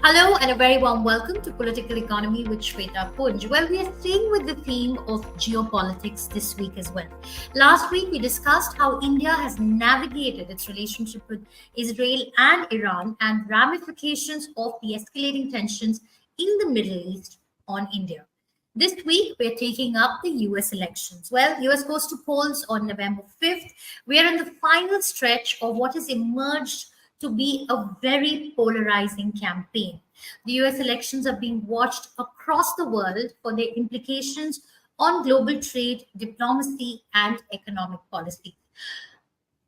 Hello and a very warm welcome to Political Economy with Shweta Punj. Well, we are staying with the theme of geopolitics this week as well. Last week, we discussed how India has navigated its relationship with Israel and Iran and ramifications of the escalating tensions in the Middle East on India. This week, we're taking up the US elections. Well, US goes to polls on November 5th. We are in the final stretch of what has emerged to be a very polarizing campaign. The US elections are being watched across the world for their implications on global trade, diplomacy, and economic policy.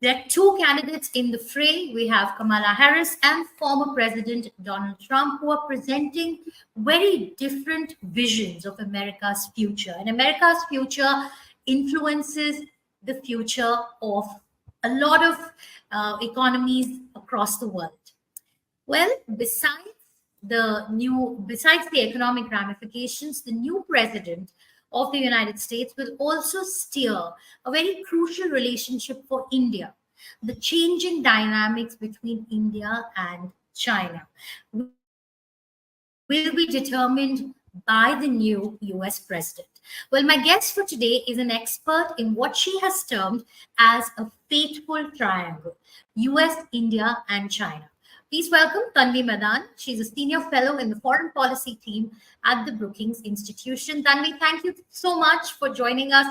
There are two candidates in the fray. We have Kamala Harris and former President Donald Trump, who are presenting very different visions of America's future. And America's future influences the future of a lot of economies across the world. Well, besides the economic ramifications, the new president of the United States will also steer a very crucial relationship for India, the changing dynamics between India and China will be determined by the new US president. Well, my guest for today is an expert in what she has termed as a fateful triangle: US, India, and China. Please welcome Tanvi Madan. She's a senior fellow in the foreign policy team at the Brookings Institution. Tanvi, thank you so much for joining us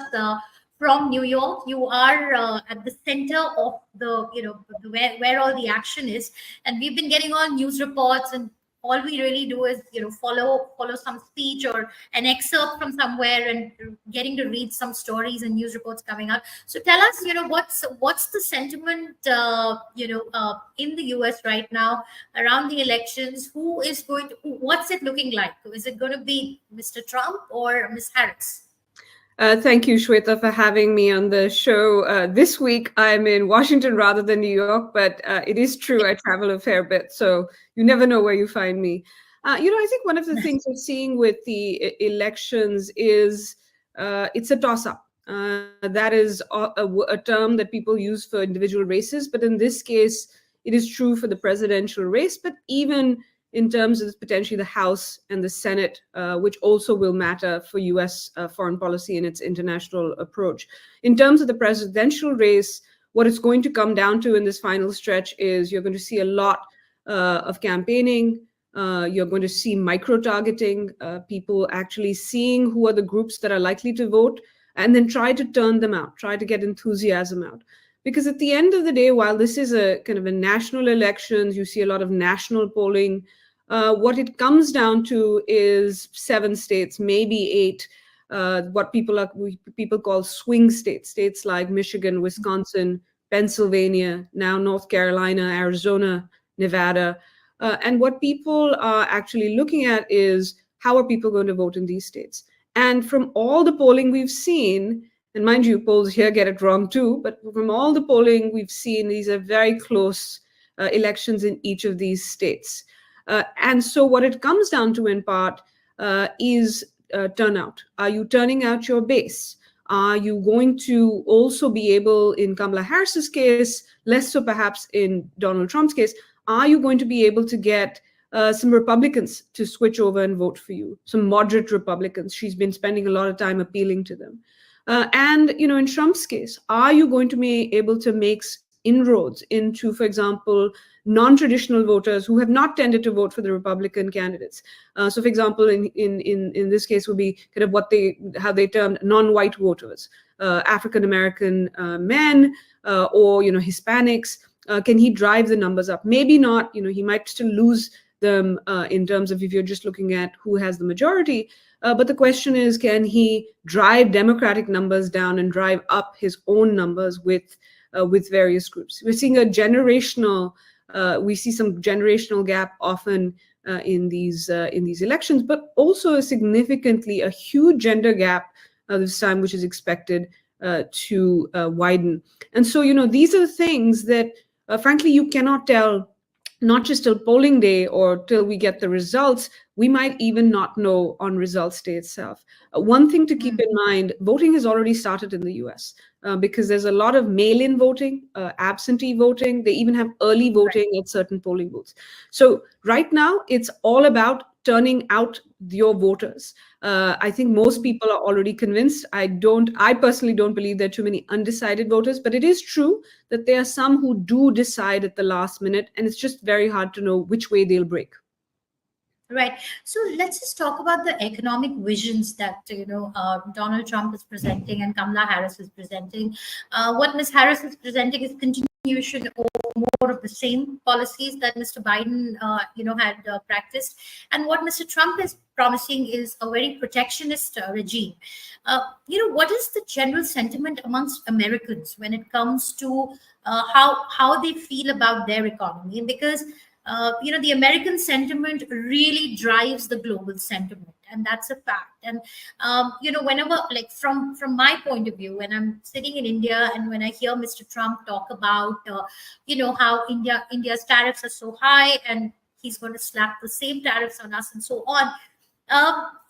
from New York. You are at the center of where all the action is, and we've been getting all news reports, and all we really do is follow some speech or an excerpt from somewhere and getting to read some stories and news reports coming out. So tell us, what's the sentiment in the US right now around the elections? What's it looking like? Is it going to be Mr. Trump or Ms. Harris? Thank you, Shweta, for having me on the show. This week, I'm in Washington rather than New York, but it is true I travel a fair bit, so you never know where you find me. I think one of the things we're seeing with the elections is it's a toss-up. That is a term that people use for individual races, but in this case, it is true for the presidential race, but even in terms of potentially the House and the Senate, which also will matter for US foreign policy and its international approach. In terms of the presidential race, what it's going to come down to in this final stretch is you're going to see a lot of campaigning. You're going to see micro-targeting, people actually seeing who are the groups that are likely to vote, and then try to turn them out, try to get enthusiasm out. Because at the end of the day, while this is a kind of a national elections, you see a lot of national polling. What it comes down to is 7 states, maybe 8, what people call swing states, states like Michigan, Wisconsin, Pennsylvania, now North Carolina, Arizona, Nevada. And what people are actually looking at is how are people going to vote in these states? And from all the polling we've seen, and mind you, polls here get it wrong too, but from all the polling we've seen, these are very close elections in each of these states. And so what it comes down to in part is turnout. Are you turning out your base? Are you going to also be able, in Kamala Harris's case, less so perhaps in Donald Trump's case, are you going to be able to get some Republicans to switch over and vote for you, some moderate Republicans? She's been spending a lot of time appealing to them. And in Trump's case, are you going to be able to make inroads into, for example, non-traditional voters who have not tended to vote for the Republican candidates? So, for example, in this case, would be kind of how they termed non-white voters, African American men, or Hispanics. Can he drive the numbers up? Maybe not. He might still lose them in terms of if you're just looking at who has the majority. But the question is, can he drive Democratic numbers down and drive up his own numbers with various groups? We're seeing we see some generational gap often in these elections, but also a huge gender gap this time, which is expected to widen. And so, these are the things that, frankly, you cannot tell, not just till polling day or till we get the results, we might even not know on results day itself. One thing to keep in mind, voting has already started in the US, because there's a lot of mail-in voting, absentee voting. They even have early Right. voting at certain polling booths. So right now, it's all about turning out your voters. I think most people are already convinced. I personally don't believe there are too many undecided voters, but it is true that there are some who do decide at the last minute, and it's just very hard to know which way they'll break. Right. So let's just talk about the economic visions that Donald Trump is presenting and Kamala Harris is presenting. What Ms. Harris is presenting is continuation or more of the same policies that Mr. Biden, had practiced, and what Mr. Trump is promising is a very protectionist regime. What is the general sentiment amongst Americans when it comes to how they feel about their economy? Because the American sentiment really drives the global sentiment, and that's a fact. And whenever, like, from my point of view, when I'm sitting in India and when I hear Mr. Trump talk about how India's tariffs are so high and he's going to slap the same tariffs on us and so on.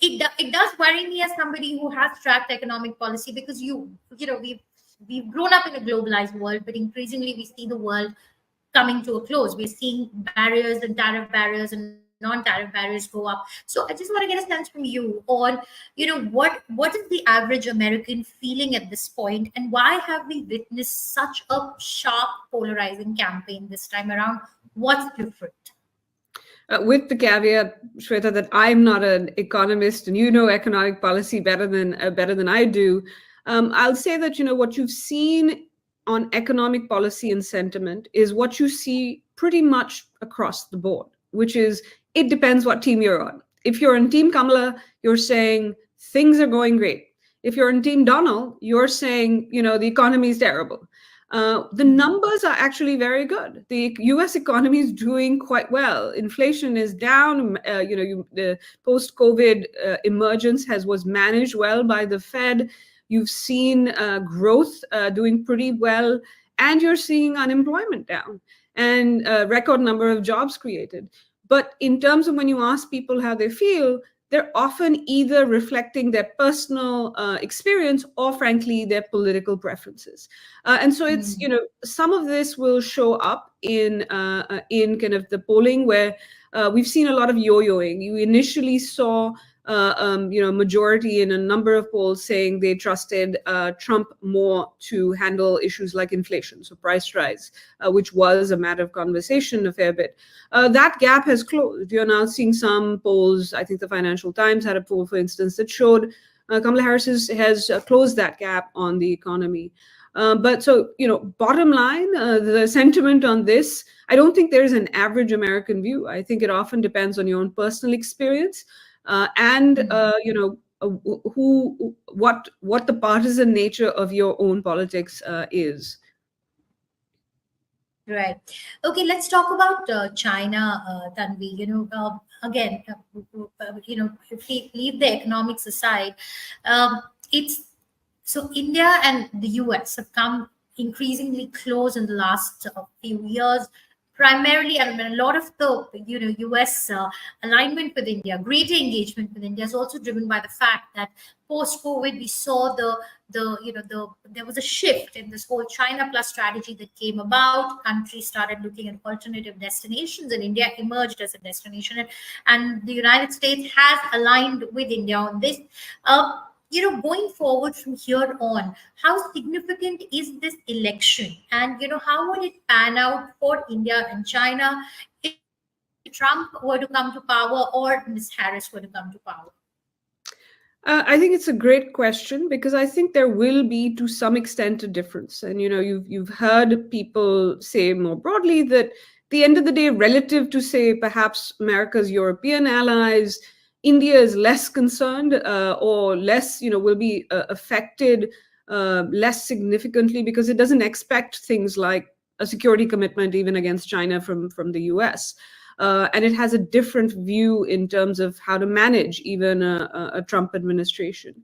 It does worry me as somebody who has tracked economic policy, because we've grown up in a globalized world, but increasingly we see the world coming to a close. We're seeing barriers and tariff barriers and non-tariff barriers go up. So I just want to get a sense from you on, what is the average American feeling at this point, and why have we witnessed such a sharp polarizing campaign this time around? What's different? With the caveat, Shweta, that I'm not an economist, and you know economic policy better than I do. I'll say that what you've seen on economic policy and sentiment is what you see pretty much across the board, which is it depends what team you're on. If you're on Team Kamala, you're saying things are going great. If you're on Team Donald, you're saying the economy is terrible. The numbers are actually very good. The U.S. economy is doing quite well. Inflation is down. The post-COVID emergence was managed well by the Fed. You've seen growth doing pretty well, and you're seeing unemployment down and a record number of jobs created. But in terms of when you ask people how they feel, they're often either reflecting their personal experience or, frankly, their political preferences. And so it's, some of this will show up in kind of the polling where we've seen a lot of yo-yoing. You initially saw majority in a number of polls saying they trusted Trump more to handle issues like inflation, so price rise, which was a matter of conversation a fair bit. That gap has closed. You're now seeing some polls. I think the Financial Times had a poll, for instance, that showed Kamala Harris has closed that gap on the economy. But so, bottom line, the sentiment on this, I don't think there is an average American view. I think it often depends on your own personal experience. And what the partisan nature of your own politics is. Right. Okay, let's talk about China, Tanvi. Again, if we leave the economics aside, it's so India and the US have come increasingly close in the last few years. Primarily, I mean, a lot of the US alignment with India, greater engagement with India, is also driven by the fact that post-COVID we saw there was a shift in this whole China plus strategy that came about. Countries started looking at alternative destinations, and India emerged as a destination. And the United States has aligned with India on this. Going forward from here on, how significant is this election? And, how would it pan out for India and China if Trump were to come to power or Ms. Harris were to come to power? I think it's a great question, because I think there will be, to some extent, a difference. And you've heard people say more broadly that at the end of the day, relative to, say, perhaps America's European allies, India is less concerned or less, will be affected less significantly, because it doesn't expect things like a security commitment even against China from the US. And it has a different view in terms of how to manage even a Trump administration.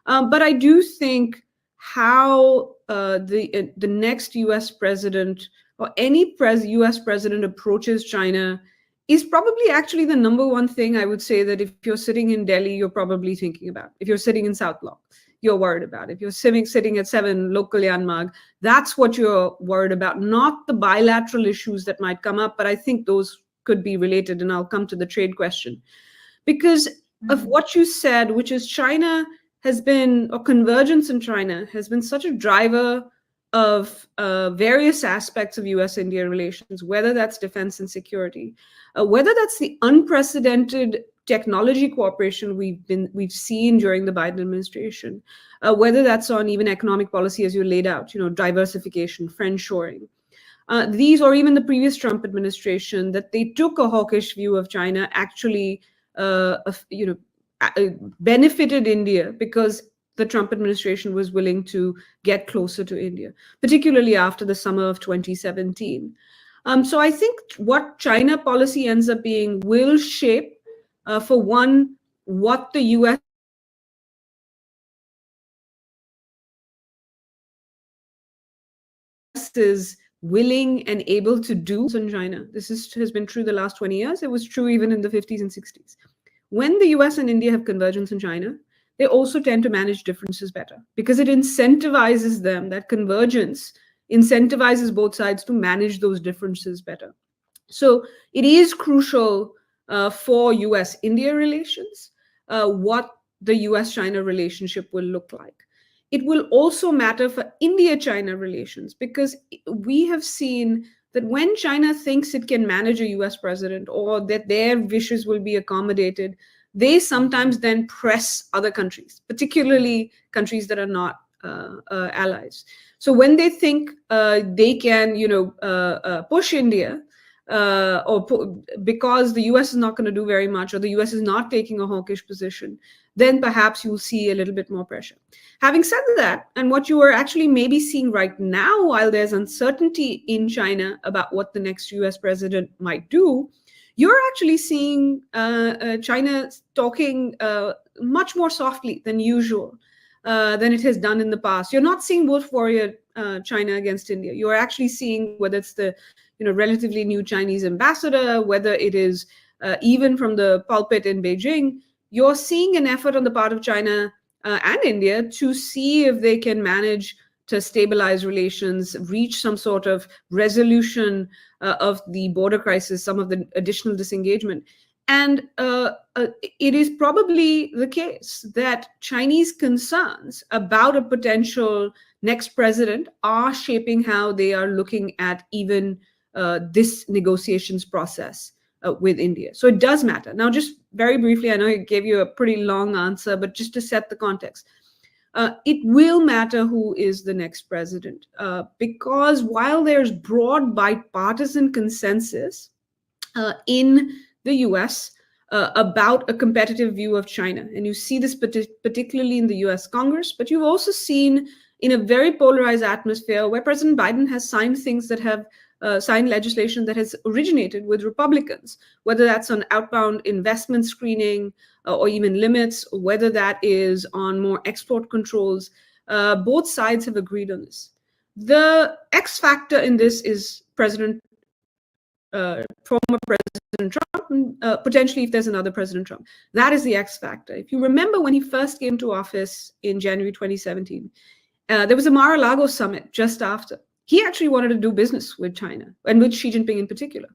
But I do think how the next US president or any US president approaches China is probably actually the number one thing I would say that if you're sitting in Delhi, you're probably thinking about. If you're sitting in South Block, you're worried about. If you're sitting at 7 local Yanmag, that's what you're worried about, not the bilateral issues that might come up. But I think those could be related, and I'll come to the trade question. Because of what you said, which is China has been, or convergence in China has been such a driver of various aspects of US-India relations, whether that's defense and security, whether that's the unprecedented technology cooperation we've seen during the Biden administration, whether that's on even economic policy as you laid out, diversification, friendshoring. These, or even the previous Trump administration, that they took a hawkish view of China, actually, benefited India because the Trump administration was willing to get closer to India, particularly after the summer of 2017. So I think what China policy ends up being will shape, for one, what the US is willing and able to do in China. Has been true the last 20 years. It was true even in the 50s and 60s. When the US and India have convergence in China, they also tend to manage differences better because it incentivizes them. That convergence incentivizes both sides to manage those differences better. So it is crucial for US-India relations, what the US-China relationship will look like. It will also matter for India-China relations because we have seen that when China thinks it can manage a US president or that their wishes will be accommodated, they sometimes then press other countries, particularly countries that are not allies. So when they think they can, push India, because the US is not going to do very much, or the US is not taking a hawkish position, then perhaps you'll see a little bit more pressure. Having said that, and what you are actually maybe seeing right now, while there's uncertainty in China about what the next US president might do, you're actually seeing China talking much more softly than usual, than it has done in the past. You're not seeing wolf warrior China against India. You're actually seeing whether it's the relatively new Chinese ambassador, whether it is even from the pulpit in Beijing, you're seeing an effort on the part of China and India to see if they can manage to stabilize relations, reach some sort of resolution of the border crisis, some of the additional disengagement. And it is probably the case that Chinese concerns about a potential next president are shaping how they are looking at even this negotiations process with India. So it does matter. Now, just very briefly, I know I gave you a pretty long answer, but just to set the context, it will matter who is the next president, because while there's broad bipartisan consensus in the US about a competitive view of China, and you see this particularly in the US Congress, but you've also seen in a very polarized atmosphere where President Biden has signed things that have signed legislation that has originated with Republicans, whether that's on outbound investment screening or even limits, or whether that is on more export controls. Both sides have agreed on this. The X factor in this is former President Trump, potentially if there's another President Trump. That is the X factor. If you remember when he first came to office in January 2017, there was a Mar-a-Lago summit just after. He actually wanted to do business with China, and with Xi Jinping in particular.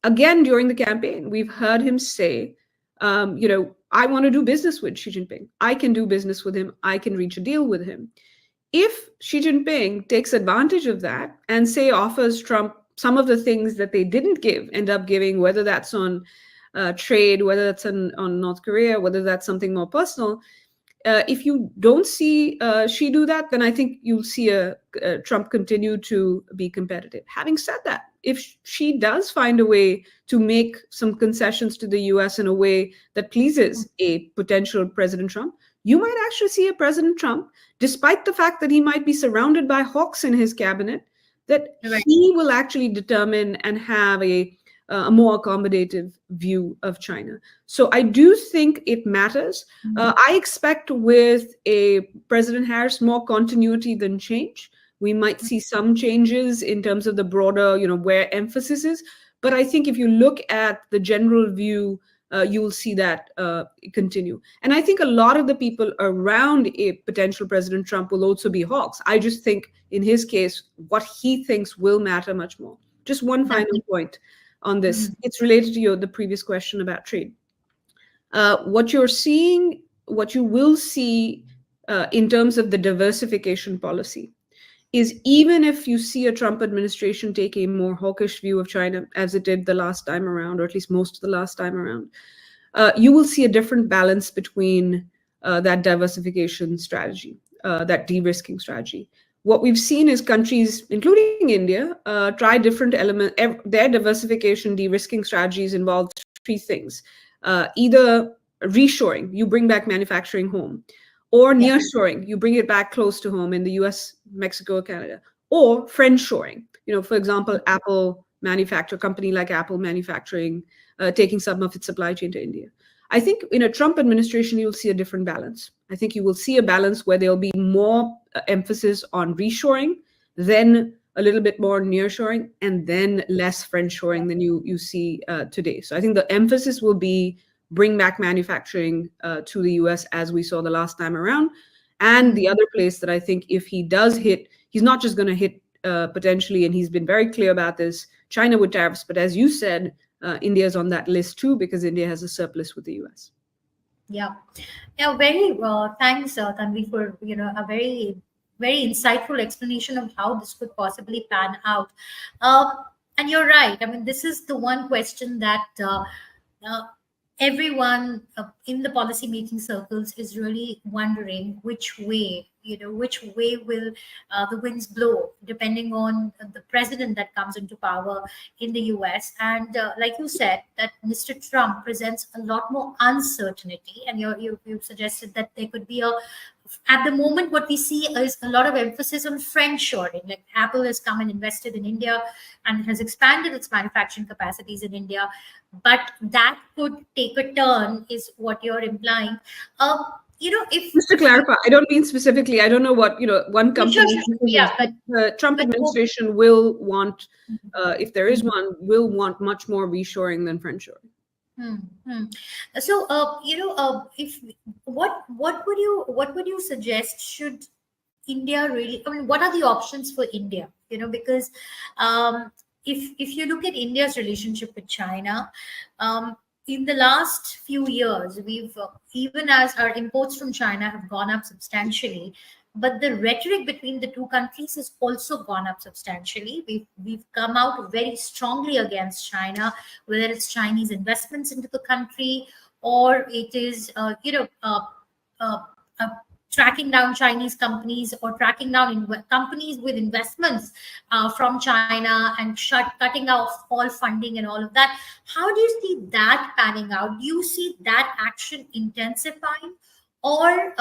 Again, during the campaign, we've heard him say, I want to do business with Xi Jinping. I can do business with him. I can reach a deal with him. If Xi Jinping takes advantage of that and, say, offers Trump some of the things that they didn't end up giving, whether that's on trade, whether that's on North Korea, whether that's something more personal, if you don't see Xi do that, then I think you'll see Trump continue to be competitive. Having said that, if Xi does find a way to make some concessions to the US in a way that pleases a potential President Trump, you might actually see a President Trump, despite the fact that he might be surrounded by hawks in his cabinet, that he will actually determine and have a more accommodative view of China. So I do think it matters. I expect with a President Harris more continuity than change. We might see some changes in terms of the broader, where emphasis is, But I think if you look at the general view, you will see that continue. And I think a lot of the people around a potential President Trump will also be hawks. I just think in his case, what he thinks will matter much more. Just one That, final point on this. mhm. It's related to the previous question about trade. What you're seeing, what you will see in terms of the diversification policy is, even if you see a Trump administration take a more hawkish view of China, as it did the last time around, or at least most of the last time around, you will see a different balance between that diversification strategy, that de-risking strategy. What we've seen is countries, including India, try different elements. Their diversification de-risking strategies involve three things: either reshoring, you bring back manufacturing home, or Yeah. nearshoring, you bring it back close to home in the US, Mexico, Canada, or friendshoring. For example, Apple manufacture company like Apple manufacturing, taking some of its supply chain to India. I think in a Trump administration, you'll see a different balance. I think you will see a balance where there'll be more emphasis on reshoring, then a little bit more nearshoring, and then less friendshoring than you see today. So I think the emphasis will be bring back manufacturing to the US, as we saw the last time around. And the other place that I think, if he does hit, he's not just going to hit potentially, and he's been very clear about this, China with tariffs. But as you said, India is on that list too, because India has a surplus with the US. Yeah. Yeah. Very thanks, Tanvi, for a very insightful explanation of how this could possibly pan out. And you're right. I mean, this is the one question that uh, everyone in the policy making circles is really wondering which way will the winds blow, depending on the president that comes into power in the US. And like you said, that Mr. Trump presents a lot more uncertainty, and you've suggested that there could be at the moment, what we see is a lot of emphasis on friendshoring. Like Apple has come and invested in India and has expanded its manufacturing capacities in India, but that could take a turn, is what you're implying. If Just to clarify, I don't mean specifically, I don't know what, one sure, company's sure, decisions, yeah, but the Trump but administration will want, if there is one, will want much more reshoring than friendshoring. Hmm, hmm. So, if what would you suggest? Should India really? I mean, what are the options for India? Because if you look at India's relationship with China, in the last few years, we've even as our imports from China have gone up substantially, but the rhetoric between the two countries has also gone up substantially. We've come out very strongly against China, whether it's Chinese investments into the country, or it is uh, uh, tracking down Chinese companies, or tracking down companies with investments from China, and cutting off all funding and all of that. How do you see that panning out? Do you see that action intensifying? Or,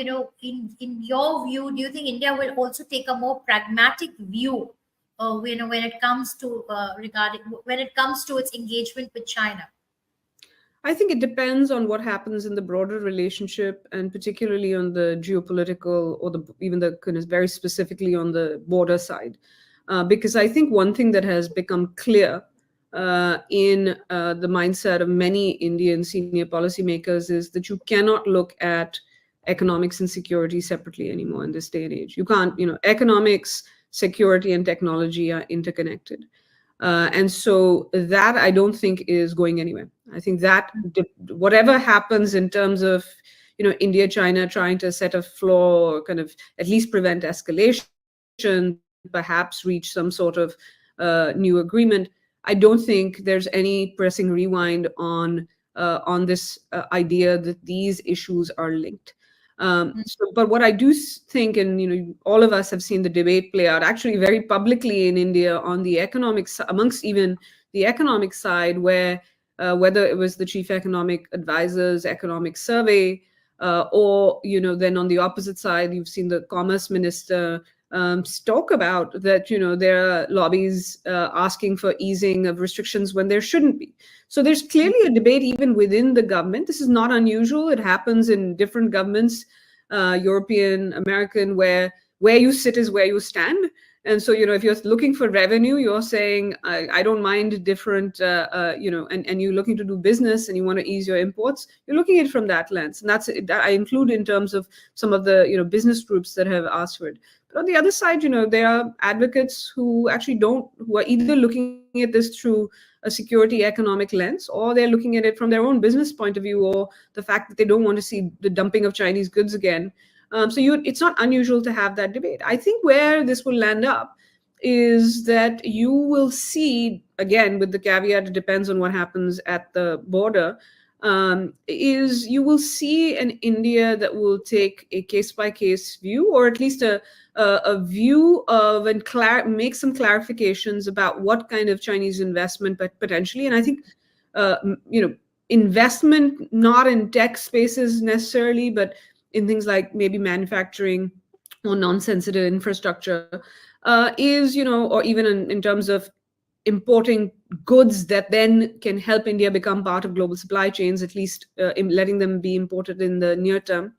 in your view, do you think India will also take a more pragmatic view, when it comes to when it comes to its engagement with China? I think it depends on what happens in the broader relationship, and particularly on the geopolitical, or even the kind of very specifically on the border side. Because I think one thing that has become clear in the mindset of many Indian senior policymakers is that you cannot look at economics and security separately anymore in this day and age. You can't, economics, security, and technology are interconnected. And so that, I don't think, is going anywhere. I think that whatever happens in terms of, India, China trying to set a floor, or kind of at least prevent escalation, perhaps reach some sort of new agreement, I don't think there's any pressing rewind on this idea that these issues are linked. But what I do think, and all of us have seen the debate play out actually very publicly in India on the economics, amongst even the economic side, where whether it was the chief economic advisor's economic survey, or then on the opposite side, you've seen the commerce minister talk about that, there are lobbies asking for easing of restrictions when there shouldn't be. So there's clearly a debate even within the government. This is not unusual. It happens in different governments, European, American, where you sit is where you stand. And so, if you're looking for revenue, you're saying, I don't mind different, and you're looking to do business and you want to ease your imports, you're looking at it from that lens. And that I include in terms of some of the, business groups that have asked for it. But on the other side, there are advocates who actually who are either looking at this through a security economic lens, or they're looking at it from their own business point of view, or the fact that they don't want to see the dumping of Chinese goods again. It's not unusual to have that debate. I think where this will land up is that you will see, again, with the caveat, it depends on what happens at the border, is you will see an India that will take a case by case view, or at least a view of and make some clarifications about what kind of Chinese investment, but potentially, and I think, investment not in tech spaces necessarily, but in things like maybe manufacturing or non-sensitive infrastructure, is, or even in terms of importing goods that then can help India become part of global supply chains, at least in letting them be imported in the near term.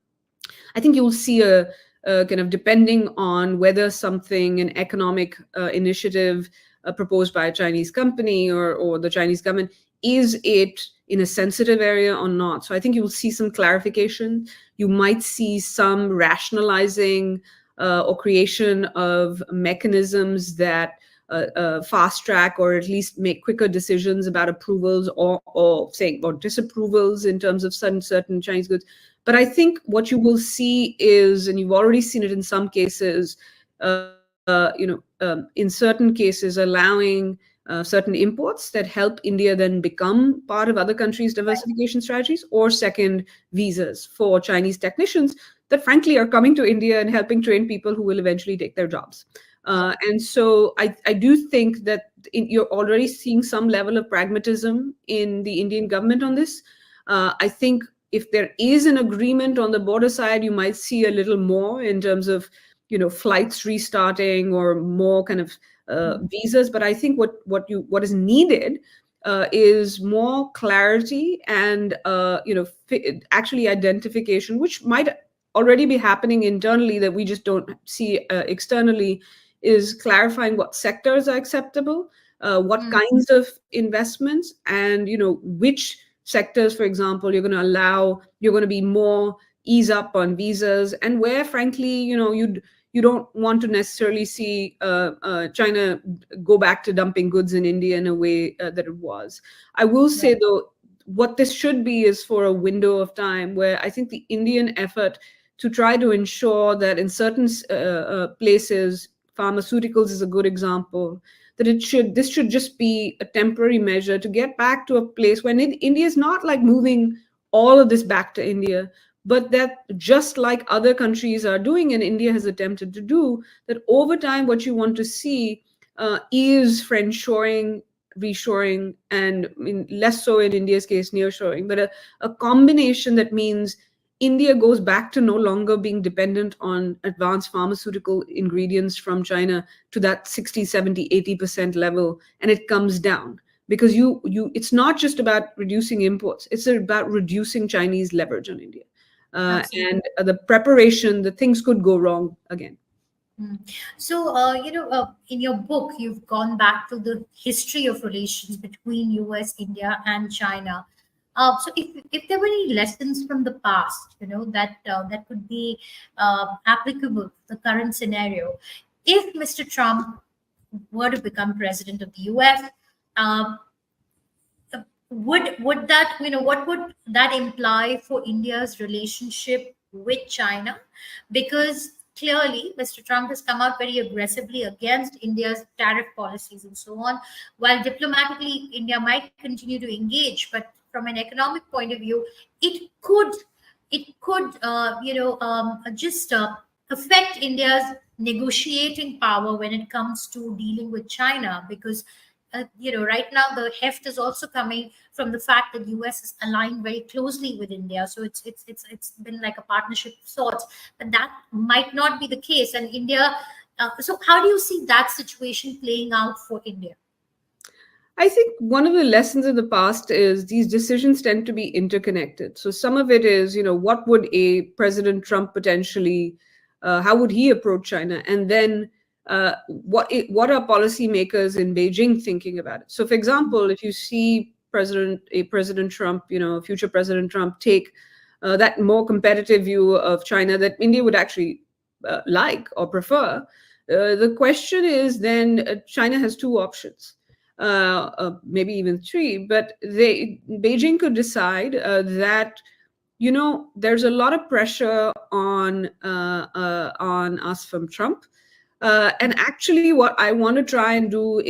I think you'll see a kind of, depending on whether an economic initiative proposed by a Chinese company or the Chinese government, is it in a sensitive area or not. So I think you will see some clarification. You might see some rationalizing or creation of mechanisms that fast track, or at least make quicker decisions about approvals or disapprovals in terms of certain Chinese goods. But I think what you will see is, and you've already seen it in some cases, in certain cases, allowing certain imports that help India then become part of other countries' diversification strategies, or second, visas for Chinese technicians that frankly are coming to India and helping train people who will eventually take their jobs. And so I do think that you're already seeing some level of pragmatism in the Indian government on this. I think if there is an agreement on the border side, you might see a little more in terms of, flights restarting or more kind of visas. But I think what is needed is more clarity and actually identification, which might already be happening internally that we just don't see externally, is clarifying what sectors are acceptable, what kinds of investments, and which sectors, for example, you're going to be more ease up on visas, and where frankly you don't want to necessarily see China go back to dumping goods in India in a way that it was. I will say though, what this should be is for a window of time where I think the Indian effort to try to ensure that in certain places, pharmaceuticals is a good example, that this should just be a temporary measure to get back to a place when India is not like moving all of this back to India, but that just like other countries are doing and India has attempted to do, that over time what you want to see is friendshoring, reshoring, and less so in India's case, nearshoring, but a combination that means India goes back to no longer being dependent on advanced pharmaceutical ingredients from China to that 60, 70, 80% level, and it comes down. Because it's not just about reducing imports, it's about reducing Chinese leverage on India. And the preparation, the things could go wrong again. So, in your book, you've gone back to the history of relations between US, India, and China. So, if there were any lessons from the past, that could be applicable to the current scenario, if Mr. Trump were to become president of the US, would that, what would that imply for India's relationship with China? Because clearly Mr. Trump has come out very aggressively against India's tariff policies and so on, while diplomatically India might continue to engage, but from an economic point of view, it could just affect India's negotiating power when it comes to dealing with China, because right now the heft is also coming from the fact that US is aligned very closely with India, so it's been like a partnership of sorts, but that might not be the case. And India, so how do you see that situation playing out for India? I think one of the lessons in the past is these decisions tend to be interconnected. So some of it is, what would a President Trump potentially, how would he approach China? And then what are policymakers in Beijing thinking about it? So, for example, if you see President Trump, future President Trump take that more competitive view of China that India would actually like or prefer, the question is then China has two options, maybe even three, but Beijing could decide that there's a lot of pressure on us from Trump. And actually, what I want to try and do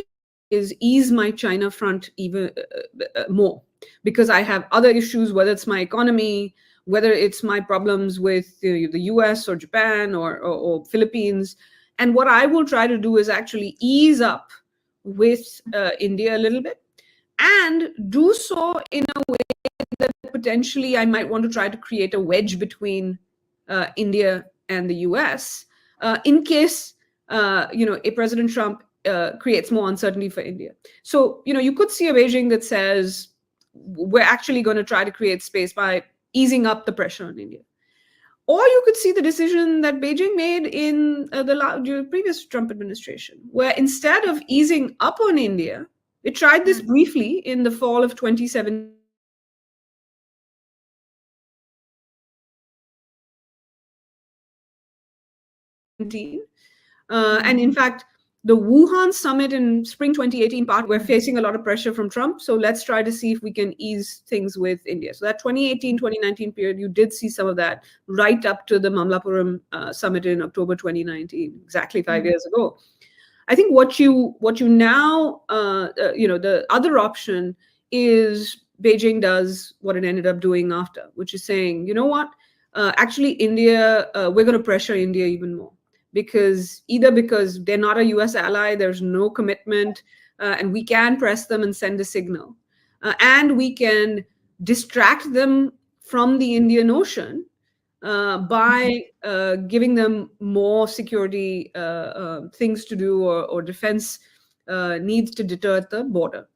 is ease my China front even more, because I have other issues, whether it's my economy, whether it's my problems with the US or Japan or Philippines. And what I will try to do is actually ease up with India a little bit, and do so in a way that potentially I might want to try to create a wedge between India and the US, in case a President Trump creates more uncertainty for India. So you could see a Beijing that says we're actually going to try to create space by easing up the pressure on India. Or you could see the decision that Beijing made in the previous Trump administration, where instead of easing up on India, it tried this briefly in the fall of 2017, and in fact, the Wuhan summit in spring 2018 part, we're facing a lot of pressure from Trump. So let's try to see if we can ease things with India. So that 2018-2019 period, you did see some of that right up to the Mamlapuram summit in October 2019, exactly 5 years ago. I think what you now, the other option is Beijing does what it ended up doing after, which is saying, you know what, actually India, we're going to pressure India even more. Because they're not a US ally, there's no commitment, and we can press them and send a signal. And we can distract them from the Indian Ocean by giving them more security things to do, or defense needs to deter at the border.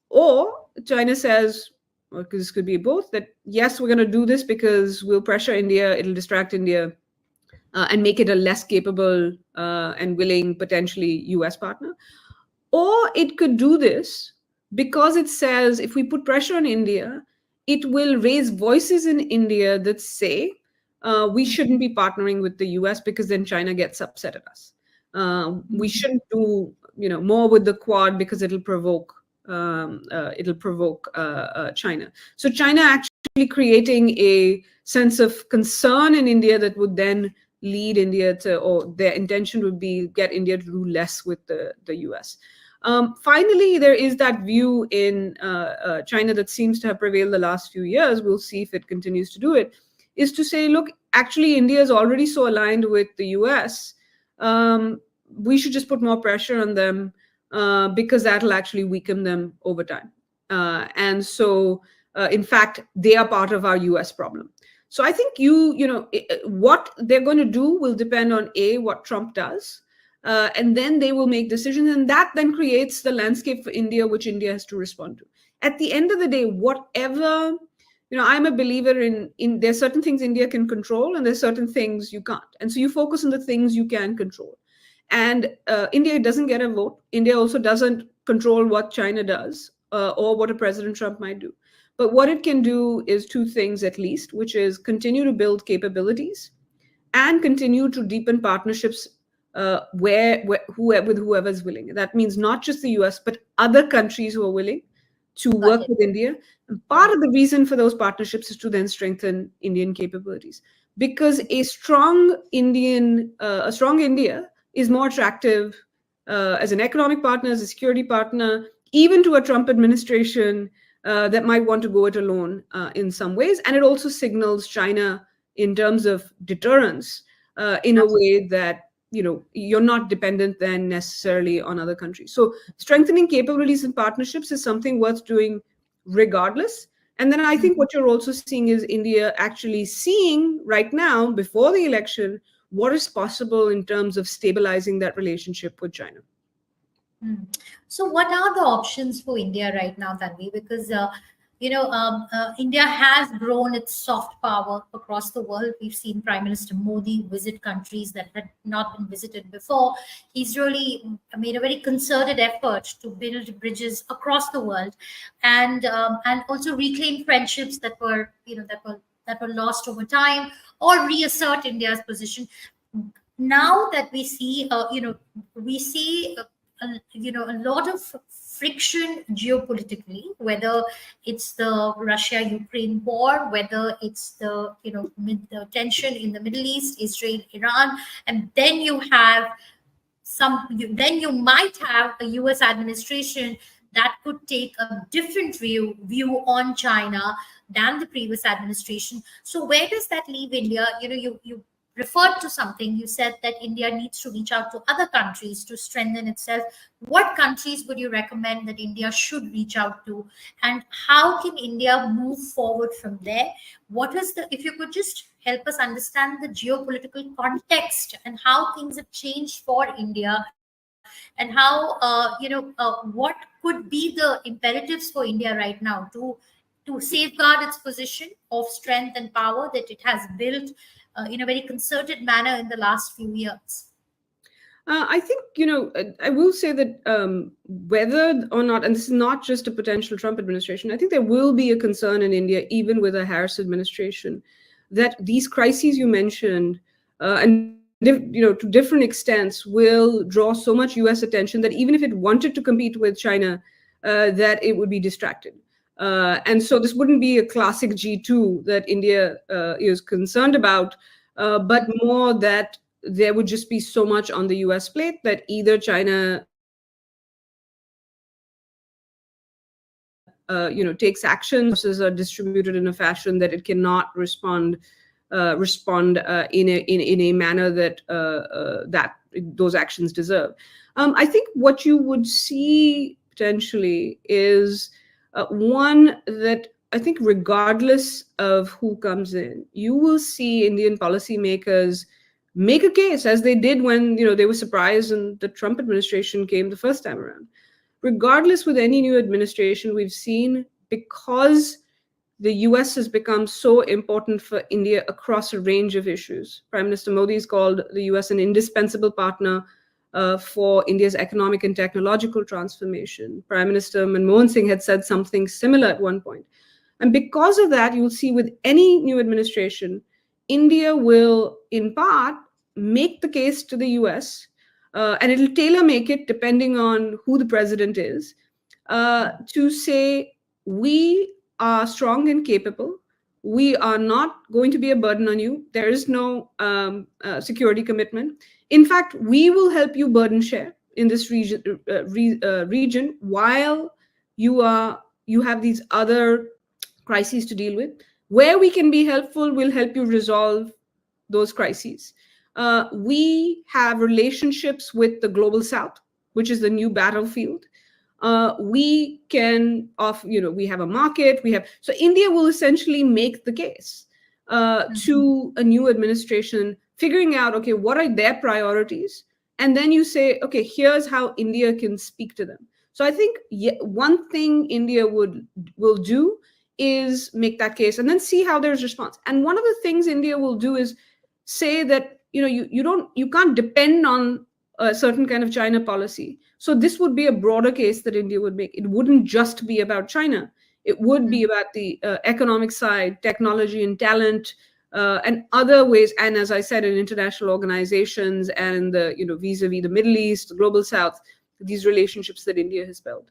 Or China says, because this could be both, that yes, we're going to do this because we'll pressure India, it'll distract India, and make it a less capable and willing, potentially US partner. Or it could do this because it says if we put pressure on India, it will raise voices in India that say we shouldn't be partnering with the US because then China gets upset at us. We shouldn't do more with the Quad because it'll provoke China. So China actually creating a sense of concern in India that would then lead India to, or their intention would be get India to do less with the US. Finally, there is that view in China that seems to have prevailed the last few years. We'll see if it continues to do it, is to say, look, actually India is already so aligned with the US. We should just put more pressure on them because that'll actually weaken them over time. And so, in fact, they are part of our US problem. So I think what they're going to do will depend on what Trump does, and then they will make decisions, and that then creates the landscape for India, which India has to respond to. At the end of the day, whatever, I'm a believer in there's certain things India can control, and there's certain things you can't, and so you focus on the things you can control. And India doesn't get a vote. India also doesn't control what China does or what a President Trump might do. But what it can do is two things at least, which is continue to build capabilities and continue to deepen partnerships with whoever is willing. That means not just the US, but other countries who are willing to work with India. And part of the reason for those partnerships is to then strengthen Indian capabilities. Because a strong India is more attractive as an economic partner, as a security partner, even to a Trump administration that might want to go it alone in some ways. And it also signals China in terms of deterrence in a way that, you're not dependent then necessarily on other countries. So strengthening capabilities and partnerships is something worth doing regardless. And then I think what you're also seeing is India actually seeing right now, before the election, what is possible in terms of stabilizing that relationship with China. So what are the options for India right now, Tanvi? Because, India has grown its soft power across the world. We've seen Prime Minister Modi visit countries that had not been visited before. He's really made a very concerted effort to build bridges across the world, and also reclaim friendships that were lost over time, or reassert India's position. Now that we see a lot of friction geopolitically, whether it's the Russia Ukraine war, whether it's the tension in the Middle East, Israel Iran, and then you might have a US administration that could take a different view on China than the previous administration. So where does that leave India? You referred to something. You said that India needs to reach out to other countries to strengthen itself. What countries would you recommend that India should reach out to, and how can India move forward from there? What is the If you could just help us understand the geopolitical context and how things have changed for India, and how what could be the imperatives for India right now to safeguard its position of strength and power that it has built in a very concerted manner in the last few years. I think, I will say that whether or not, and this is not just a potential Trump administration, I think there will be a concern in India, even with a Harris administration, that these crises you mentioned, to different extents, will draw so much US attention that even if it wanted to compete with China, that it would be distracted. And so this wouldn't be a classic G2 that India is concerned about, but more that there would just be so much on the US plate that either China takes action, resources are distributed in a fashion that it cannot respond in a manner that that those actions deserve. I think what you would see potentially is one that I think regardless of who comes in, you will see Indian policymakers make a case, as they did when they were surprised and the Trump administration came the first time around. Regardless with any new administration, we've seen, because the US has become so important for India across a range of issues. Prime Minister Modi has called the US an indispensable partner for India's economic and technological transformation. Prime Minister Manmohan Singh had said something similar at one point. And because of that, you'll see with any new administration, India will, in part, make the case to the US, and it'll tailor make it depending on who the president is, to say, we are strong and capable. We are not going to be a burden on you. There is no security commitment. In fact, we will help you burden share in this region while you have these other crises to deal with. Where we can be helpful, we'll help you resolve those crises. We have relationships with the global South, which is the new battlefield. We can we have a market. So India will essentially make the case to a new administration, figuring out, okay, what are their priorities? And then you say, okay, here's how India can speak to them. So I think one thing India will do is make that case and then see how there's response. And one of the things India will do is say that you can't depend on a certain kind of China policy. So this would be a broader case that India would make. It wouldn't just be about China. It would be about the economic side, technology and talent, and other ways. And as I said, in international organizations and vis-a-vis the Middle East, the global South, these relationships that India has built.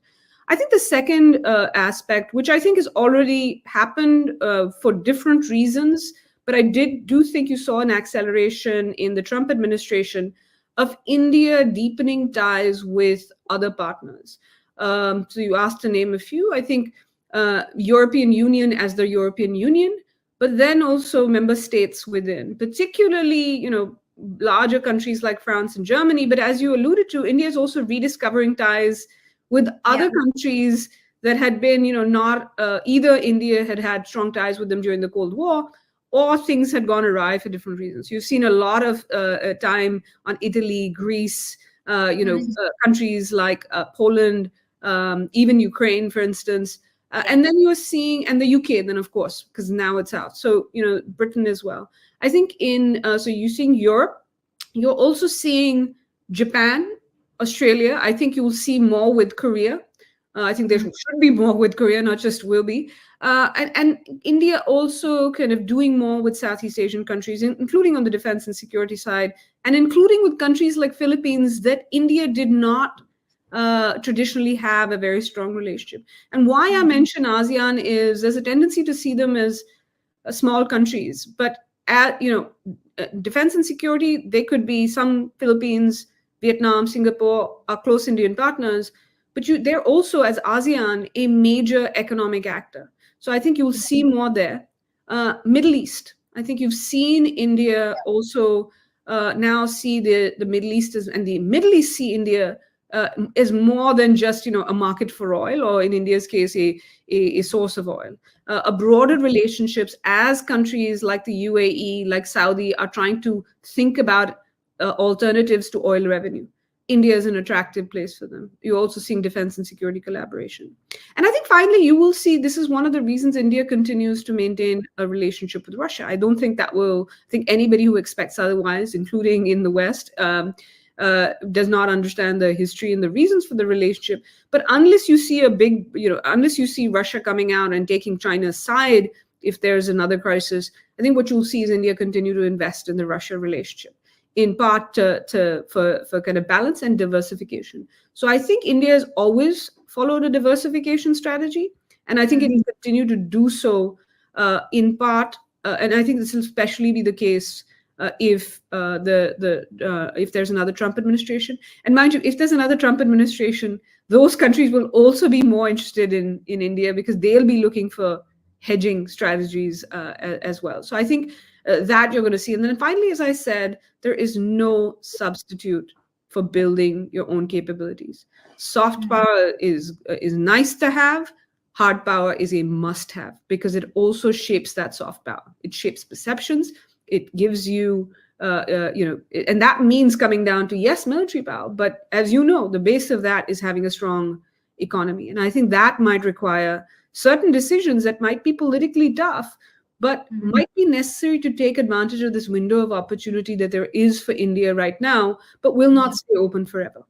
I think the second aspect, which I think has already happened for different reasons, but I do think you saw an acceleration in the Trump administration of India deepening ties with other partners. So you asked to name a few. I think European Union as the European Union, but then also member states within, particularly, larger countries like France and Germany. But as you alluded to, India is also rediscovering ties with other countries that had been, not either India had strong ties with them during the Cold War, or things had gone awry for different reasons. You've seen a lot of time on Italy, Greece, countries like Poland, even Ukraine, for instance, And then you're seeing, and the UK, then of course, because now it's out. So, Britain as well. I think so you're seeing Europe, you're also seeing Japan, Australia. I think you'll see more with Korea. I think there should be more with Korea, not just will be. And India also kind of doing more with Southeast Asian countries, including on the defense and security side, and including with countries like Philippines that India did not traditionally have a very strong relationship. And why I mention ASEAN is there's a tendency to see them as small countries, but defense and security, they could be some Philippines, Vietnam, Singapore are close Indian partners, but they're also, as ASEAN, a major economic actor. So I think you'll see more there. Middle East, I think you've seen India also now see the Middle East and the Middle East see India is more than just a market for oil, or in India's case, a source of oil. A broader relationships as countries like the UAE, like Saudi, are trying to think about alternatives to oil revenue. India is an attractive place for them. You're also seeing defense and security collaboration. And I think finally, you will see this is one of the reasons India continues to maintain a relationship with Russia. I don't think I think anybody who expects otherwise, including in the West, does not understand the history and the reasons for the relationship. But unless you see unless you see Russia coming out and taking China's side, if there's another crisis, I think what you'll see is India continue to invest in the Russia relationship, in part for kind of balance and diversification. So I think India has always followed a diversification strategy, and I think it will continue to do so in part. And I think this will especially be the case if there's another Trump administration. And mind you, if there's another Trump administration, those countries will also be more interested in India, because they'll be looking for hedging strategies as well. So I think that you're going to see. And then finally, as I said, there is no substitute for building your own capabilities. Soft power is nice to have. Hard power is a must-have, because it also shapes that soft power. It shapes perceptions. It gives you, and that means coming down to, yes, military power. But as you know, the base of that is having a strong economy. And I think that might require certain decisions that might be politically tough, but might be necessary to take advantage of this window of opportunity that there is for India right now, but will not stay open forever.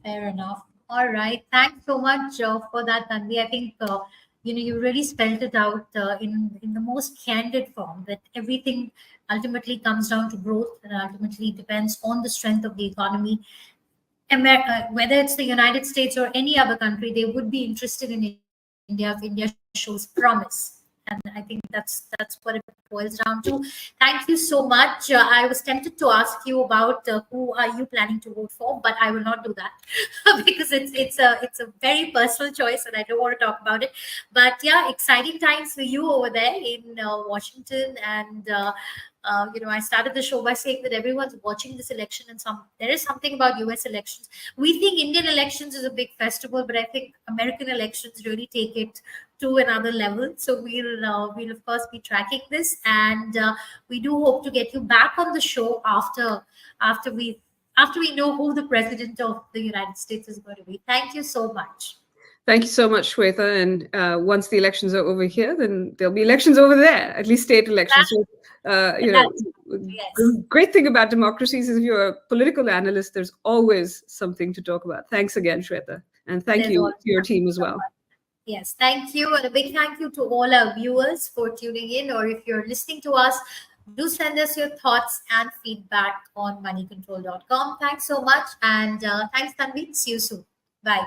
Fair enough. All right. Thanks so much for that, Tanvi. I think you really spelled it out in the most candid form, that everything ultimately comes down to growth, and ultimately depends on the strength of the economy. Whether it's the United States or any other country, they would be interested in India if India shows promise. And I think that's what it boils down to. Thank you so much. I was tempted to ask you about who are you planning to vote for, but I will not do that because it's a very personal choice, and I don't want to talk about it. But yeah, exciting times for you over there in Washington, and I started the show by saying that everyone's watching this election, and there is something about US elections. We think Indian elections is a big festival, but I think American elections really take it to another level. So we'll of course be tracking this, and we do hope to get you back on the show after we know who the president of the United States is going to be. Thank you so much. Thank you so much, Shweta. And once the elections are over here, then there'll be elections over there, at least state elections. Great thing about democracies is if you're a political analyst, there's always something to talk about. Thanks again, Shweta. And thank you to your team as well. Yes, thank you. And a big thank you to all our viewers for tuning in, or if you're listening to us, do send us your thoughts and feedback on moneycontrol.com. Thanks so much. And thanks, Tanvi. See you soon. Bye.